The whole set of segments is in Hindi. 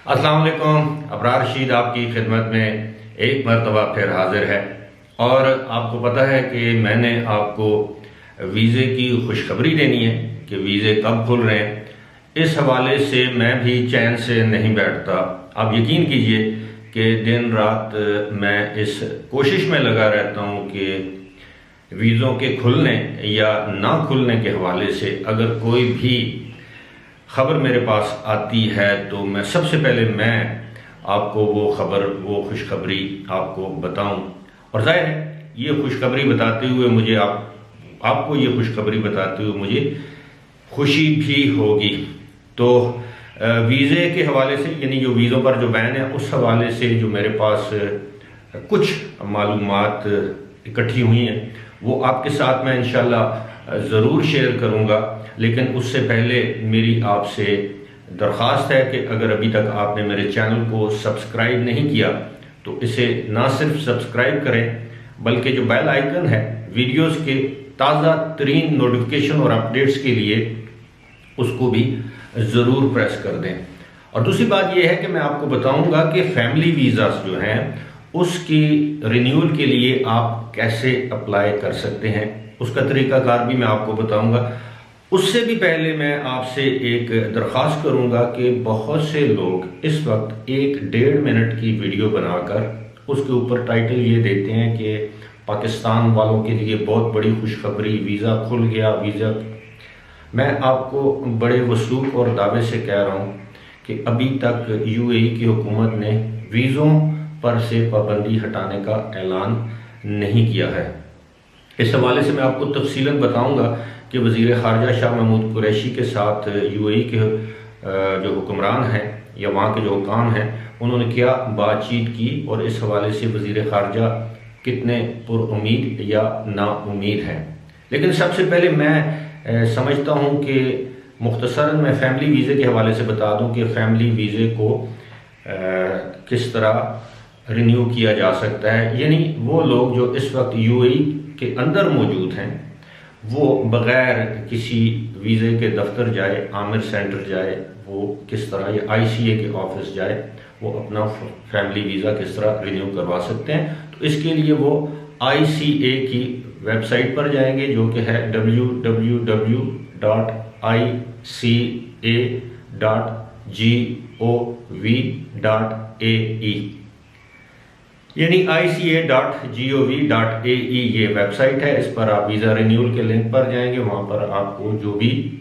अस्सलाम वालेकुम। अबरार रशीद आपकी खिदमत में एक मरतबा फिर हाजिर है। और आपको पता है कि मैंने आपको वीज़े की खुशखबरी देनी है कि वीज़े कब खुल रहे हैं। इस हवाले से मैं भी चैन से नहीं बैठता। आप यकीन कीजिए कि दिन रात मैं इस कोशिश में लगा रहता हूँ कि वीज़ों के खुलने या ना खुलने के हवाले से अगर कोई भी खबर मेरे पास आती है तो मैं सबसे पहले आपको वो खबर, वो खुशखबरी आपको बताऊं। और जाहिर है ये खुशखबरी बताते हुए मुझे आपको ये खुशखबरी बताते हुए मुझे खुशी भी होगी। तो वीज़े के हवाले से, यानी जो वीज़ों पर जो बैन है उस हवाले से जो मेरे पास कुछ मालूमात इकट्ठी हुई हैं वो आपके साथ मैं इंशाल्लाह ज़रूर शेयर करूँगा। लेकिन उससे पहले मेरी आपसे दरख्वास्त है कि अगर अभी तक आपने मेरे चैनल को सब्सक्राइब नहीं किया तो इसे ना सिर्फ सब्सक्राइब करें बल्कि जो बेल आइकन है वीडियोस के ताज़ा तरीन नोटिफिकेशन और अपडेट्स के लिए उसको भी ज़रूर प्रेस कर दें। और दूसरी बात यह है कि मैं आपको बताऊंगा कि फैमिली वीज़ास जो हैं उसकी रिन्यूअल के लिए आप कैसे अप्लाई कर सकते हैं, उसका तरीकाकार भी मैं आपको बताऊंगा। उससे भी पहले मैं आपसे एक दरख्वास्त करूंगा कि बहुत से लोग इस वक्त 1-1.5 मिनट की वीडियो बनाकर उसके ऊपर टाइटल ये देते हैं कि पाकिस्तान वालों के लिए बहुत बड़ी खुशखबरी, वीज़ा खुल गया, वीज़ा। मैं आपको बड़े वसूख और दावे से कह रहा हूँ कि अभी तक यूएई की हुकूमत ने वीज़ों पर से पाबंदी हटाने का ऐलान नहीं किया है। इस हवाले से मैं आपको तफसीलन बताऊंगा कि वज़ीर ख़ारजा शाह महमूद कुरैशी के साथ यूएई के जो हुक्मरान हैं या वहाँ के जो हुकाम हैं उन्होंने क्या बातचीत की और इस हवाले से वज़ीर ख़ारजा कितने पुरुमीद या नाउमीद हैं। लेकिन सबसे पहले मैं समझता हूँ कि मुख्तसरन मैं फ़ैमिली वीज़े के हवाले से बता दूँ कि फ़ैमिली वीज़े को किस तरह रिन्यू किया जा सकता है। यानी वो लोग जो इस वक्त यूएई के अंदर मौजूद हैं वो बग़ैर किसी वीज़े के दफ्तर जाए, आमिर सेंटर जाए, वो किस तरह, या आईसीए के ऑफिस जाए, वो अपना फैमिली वीज़ा किस तरह रिन्यू करवा सकते हैं। तो इसके लिए वो आईसीए की वेबसाइट पर जाएंगे जो कि है www.ica.gov.ae, यानी ica.gov.ae ये वेबसाइट है। इस पर आप वीज़ा रिन्यूअल के लिंक पर जाएंगे, वहाँ पर आपको जो भी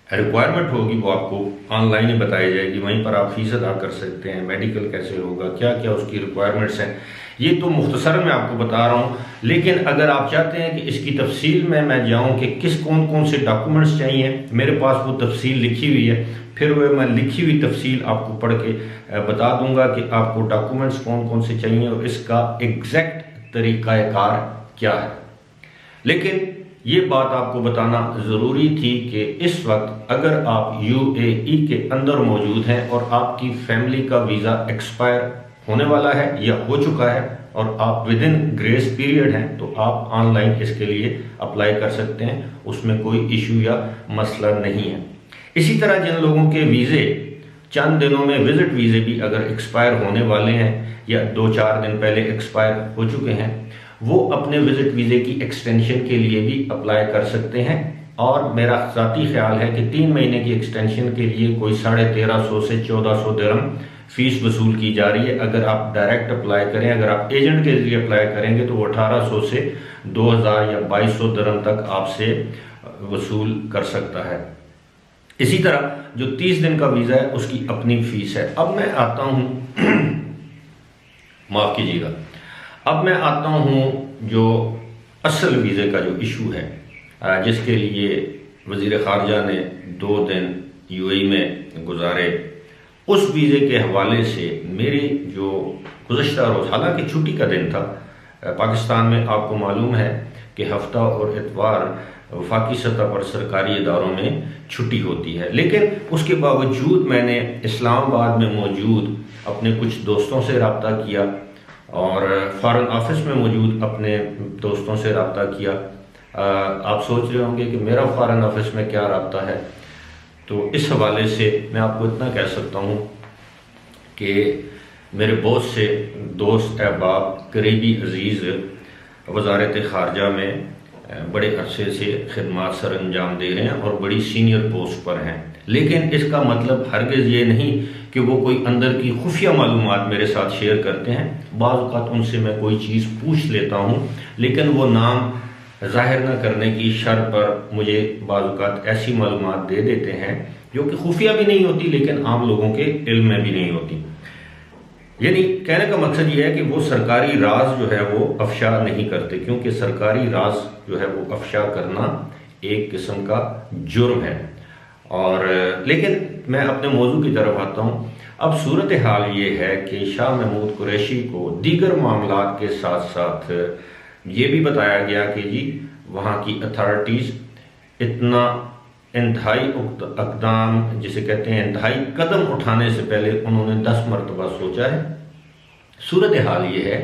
रिक्वायरमेंट होगी वो आपको ऑनलाइन ही बताई जाएगी। वहीं पर आप फीस अदा कर सकते हैं, मेडिकल कैसे होगा, क्या क्या उसकी रिक्वायरमेंट्स हैं, ये तो मुख्तसर में आपको बता रहा हूँ। लेकिन अगर आप चाहते हैं कि इसकी तफसील में मैं जाऊँ कि कौन कौन से डॉक्यूमेंट्स चाहिए, मेरे पास वो तफसील लिखी हुई है। फिर वह मैं लिखी हुई तफसील आपको पढ़ के बता दूंगा कि आपको डॉक्यूमेंट्स कौन कौन से चाहिए और इसका एग्जैक्ट तरीक़ाकार क्या है। लेकिन ये बात आपको बताना ज़रूरी थी कि इस वक्त अगर आप यूएई के अंदर मौजूद हैं और आपकी फैमिली का वीज़ा एक्सपायर होने वाला है या हो चुका है और आप विद इन ग्रेस पीरियड हैं तो आप ऑनलाइन इसके लिए अप्लाई कर सकते हैं, उसमें कोई इशू या मसला नहीं है। इसी तरह जिन लोगों के वीज़े चंद दिनों में, विजिट वीज़े भी अगर एक्सपायर होने वाले हैं या 2-4 दिन पहले एक्सपायर हो चुके हैं, वो अपने विजिट वीज़े की एक्सटेंशन के लिए भी अप्लाई कर सकते हैं। और मेरा ज़ाती ख्याल है कि 3 महीने की एक्सटेंशन के लिए कोई 1350 से 1400 दिरहम फ़ीस वसूल की जा रही है। अगर आप डायरेक्ट अप्लाई करें, अगर आप एजेंट के जरिए अप्लाई करेंगे तो वो 1800 से 2000 या 2200 दिरहम तक आपसे वसूल कर सकता है। इसी तरह जो 30 दिन का वीज़ा है उसकी अपनी फ़ीस है। अब मैं आता हूँ माफ़ कीजिएगा, अब मैं आता हूँ जो असल वीज़े का जो इशू है जिसके लिए वज़ीर ख़ारजा ने 2 दिन यूएई में गुजारे, उस वीज़े के हवाले से मेरी जो गुज़श्ता रोज़, हालांकि छुट्टी का दिन था, पाकिस्तान में आपको मालूम है कि हफ्ता और इतवार वफाकी सतह पर सरकारी इदारों में छुट्टी होती है। लेकिन उसके बावजूद मैंने इस्लामाबाद में मौजूद अपने कुछ दोस्तों से रब्ता किया और फ़ॉरेन ऑफिस में मौजूद अपने दोस्तों से रब्ता किया। आप सोच रहे होंगे कि मेरा फ़ॉरेन ऑफिस में क्या रब्ता है, तो इस हवाले से मैं आपको इतना कह सकता हूँ कि मेरे बहुत से दोस्त अहबाब करीबी अजीज़ वज़ारत ख़ारजा में बड़े अरसे से खिदमत सर अंजाम दे रहे हैं और बड़ी सीनियर पोस्ट पर हैं, लेकिन इसका मतलब हरगिज़ ये नहीं कि वो कोई अंदर की खुफिया मालूमात मेरे साथ शेयर करते हैं। बाज़ औक़ात उनसे मैं कोई चीज़ पूछ लेता हूँ, लेकिन वो नाम ज़ाहिर न करने की शर्त पर मुझे बाज़ औक़ात ऐसी मालूमात दे देते हैं जो कि खुफिया भी नहीं होती, लेकिन आम लोगों के इल्म में भी नहीं होती। यानी कहने का मकसद ये है कि वो सरकारी राज जो है वो अफशा नहीं करते, क्योंकि सरकारी राज जो है वो अफशा करना एक किस्म का जुर्म है। और लेकिन मैं अपने मौजू की तरफ आता हूँ। अब सूरत हाल ये है कि शाह महमूद कुरैशी को दीगर मामलात के साथ साथ ये भी बताया गया कि जी वहाँ की अथॉरिटीज़ इतना इंतहाई अक़दाम जिसे कहते हैं इंतहाई कदम उठाने से पहले उन्होंने 10 मरतबा सोचा है। सूरत हाल ये है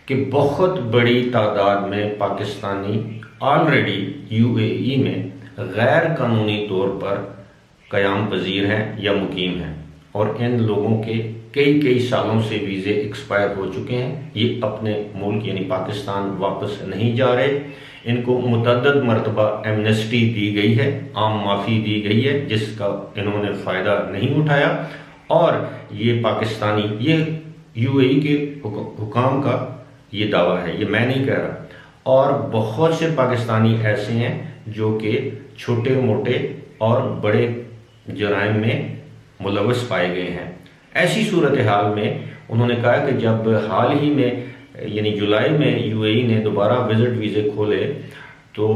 कि बहुत बड़ी तादाद में पाकिस्तानी ऑलरेडी यूएई में गैर कानूनी तौर पर क़याम पजीर हैं या मुकीम हैं, और इन लोगों के कई सालों से वीज़े एक्सपायर हो चुके हैं। ये अपने मुल्क यानी पाकिस्तान वापस नहीं जा रहे। इनको मुतअद्दिद मरतबा एमनेस्टी दी गई है, आम माफ़ी दी गई है, जिसका इन्होंने फ़ायदा नहीं उठाया। और ये पाकिस्तानी, ये यूएई के हुकाम का ये दावा है, ये मैं नहीं कह रहा। और बहुत से पाकिस्तानी ऐसे हैं जो कि छोटे मोटे और बड़े जराइम में मुलव्वस पाए गए हैं। ऐसी सूरत हाल में उन्होंने कहा कि जब हाल ही में यानी जुलाई में यूएई ने दोबारा विजिट वीज़े खोले तो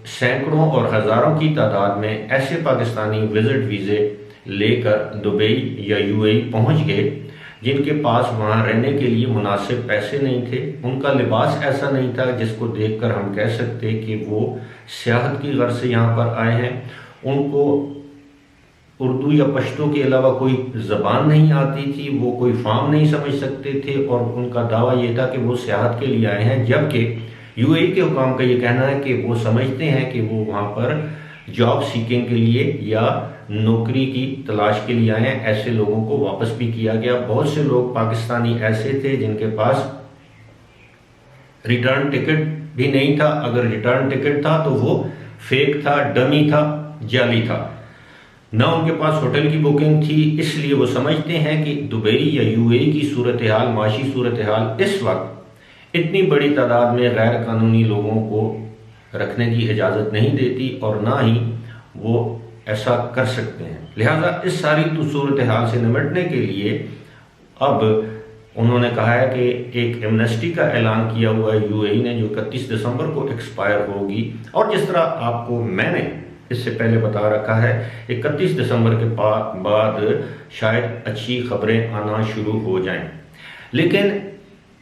सैकड़ों और हज़ारों की तादाद में ऐसे पाकिस्तानी विजिट वीज़े लेकर दुबई या यूएई पहुंच गए जिनके पास वहां रहने के लिए मुनासिब पैसे नहीं थे, उनका लिबास ऐसा नहीं था जिसको देखकर हम कह सकते कि वो सियाहत की गर्ज से यहाँ पर आए हैं। उनको उर्दू या पश्तो के अलावा कोई ज़बान नहीं आती थी, वो कोई फार्म नहीं समझ सकते थे, और उनका दावा ये था कि वो सियाहत के लिए आए हैं। जबकि यूएई के हुकाम का ये कहना है कि वो समझते हैं कि वो वहाँ पर जॉब सीकिंग के लिए या नौकरी की तलाश के लिए आए हैं। ऐसे लोगों को वापस भी किया गया। बहुत से लोग पाकिस्तानी ऐसे थे जिनके पास रिटर्न टिकट भी नहीं था, अगर रिटर्न टिकट था तो वो फेक था, डमी था, जाली था, ना उनके पास होटल की बुकिंग थी। इसलिए वो समझते हैं कि दुबई या यूएई की सूरत हाल, माशी सूरत हाल इस वक्त इतनी बड़ी तादाद में गैर कानूनी लोगों को रखने की इजाज़त नहीं देती और ना ही वो ऐसा कर सकते हैं। लिहाजा इस सारी सूरत हाल से निपटने के लिए अब उन्होंने कहा है कि एक एमनेस्टी का ऐलान किया हुआ है यूएई ने, जो 31 दिसंबर को एक्सपायर होगी। और जिस तरह आपको मैंने इससे पहले बता रखा है, 31 दिसंबर के बाद शायद अच्छी खबरें आना शुरू हो जाएं। लेकिन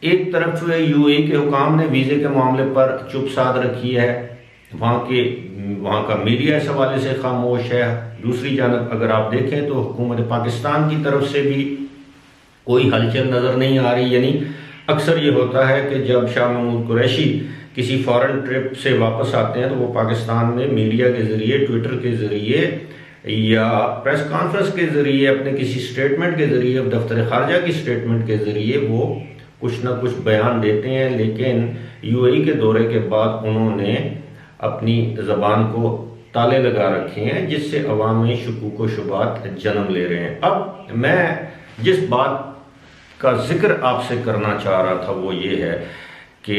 एक तरफ यूएई के हुकाम ने वीज़े के मामले पर चुप साध रखी है, वहाँ का मीडिया इस हवाले से खामोश है। दूसरी जानब अगर आप देखें तो हुकूमत पाकिस्तान की तरफ से भी कोई हलचल नज़र नहीं आ रही। यानी अक्सर ये होता है कि जब शाह महमूद कुरैशी किसी फॉरेन ट्रिप से वापस आते हैं तो वो पाकिस्तान में मीडिया के ज़रिए, ट्विटर के ज़रिए या प्रेस कॉन्फ्रेंस के ज़रिए, अपने किसी स्टेटमेंट के ज़रिए, दफ्तर खारजा की स्टेटमेंट के ज़रिए वो कुछ ना कुछ बयान देते हैं। लेकिन यूएई के दौरे के बाद उन्होंने अपनी ज़बान को ताले लगा रखे हैं, जिससे अवाम में शुकूक व शुबात जन्म ले रहे हैं। अब मैं जिस बात का जिक्र आपसे करना चाह रहा था वो ये है कि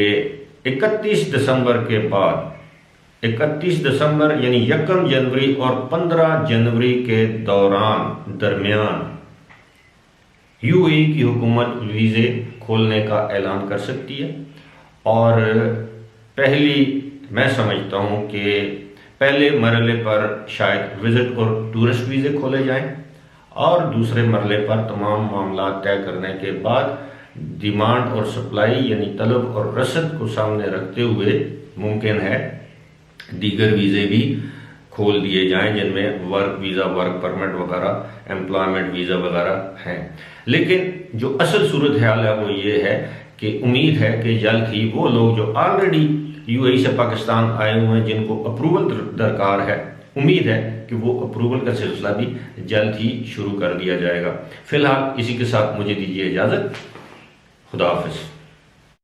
31 दिसंबर के बाद, 31 दिसंबर यानी 1 जनवरी और 15 जनवरी के दरमियान यूएई की हुकूमत वीज़े खोलने का ऐलान कर सकती है। और पहली मैं समझता हूँ कि पहले मरहले पर शायद विजिट और टूरिस्ट वीज़े खोले जाएं, और दूसरे मरहले पर तमाम मामला तय करने के बाद डिमांड और सप्लाई यानी तलब और रसद को सामने रखते हुए मुमकिन है दीगर वीज़े भी खोल दिए जाएं, जिनमें वर्क वीज़ा, वर्क परमिट वगैरह, एम्प्लॉयमेंट वीज़ा वगैरह हैं। लेकिन जो असल सूरत हाल है वो ये है कि उम्मीद है कि जल्द ही वो लोग जो ऑलरेडी यूएई से पाकिस्तान आए हुए हैं, जिनको अप्रूवल दरकार है, उम्मीद है कि वो अप्रूवल का सिलसिला भी जल्द ही शुरू कर दिया जाएगा। फिलहाल इसी के साथ मुझे दीजिए इजाज़त। खुदा हाफिज़।